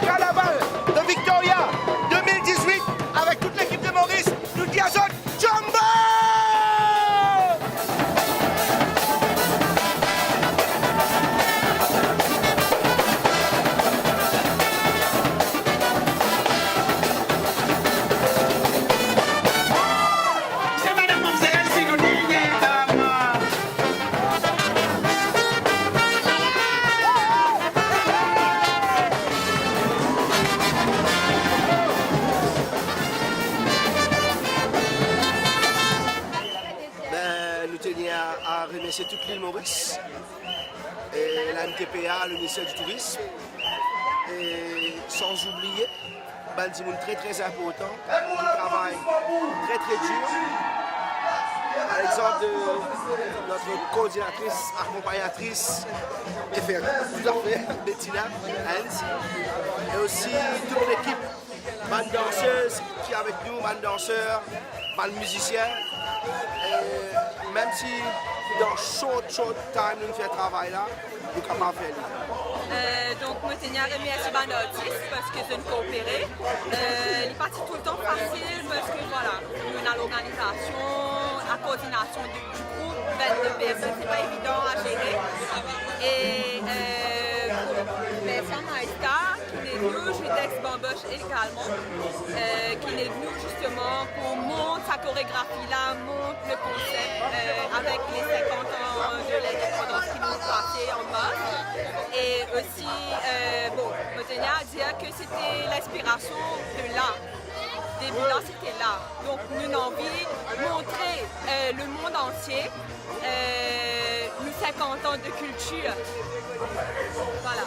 Carnaval de Victoria 2018 avec toute l'équipe de Maurice, nous dit à Zone Jumbo! Nous tenions à remercier toute l'île Maurice, et la MTPA, le ministère du Tourisme, et sans oublier Bandimoun très important, qui travaille très dur. Par exemple, notre coordinatrice, accompagnatrice, et faire tout à fait, Bettina Hens, et aussi toute l'équipe, bande danseuse qui est avec nous, bande danseurs, bande musiciens. Et même si dans short time nous faisons travail là, nous sommes capables de faire. Donc, moi, je remercie les artistes parce qu'ils ont coopéré. Il n'est pas tout le temps facile parce que voilà, on a l'organisation, la coordination du groupe, 22 personnes, c'est pas évident à gérer. Et Vincent Maïsta, qui est venu, Judex Bamboche également, qui est venu justement pour montrer sa chorégraphie là, montre le concept avec les 50 ans de l'indépendance qui nous passé en mode. Et aussi, je tenais à dire que c'était l'inspiration de là. Début là, c'était là. Donc, nous avons envie de montrer le monde entier, nous 50 ans de culture. Voilà.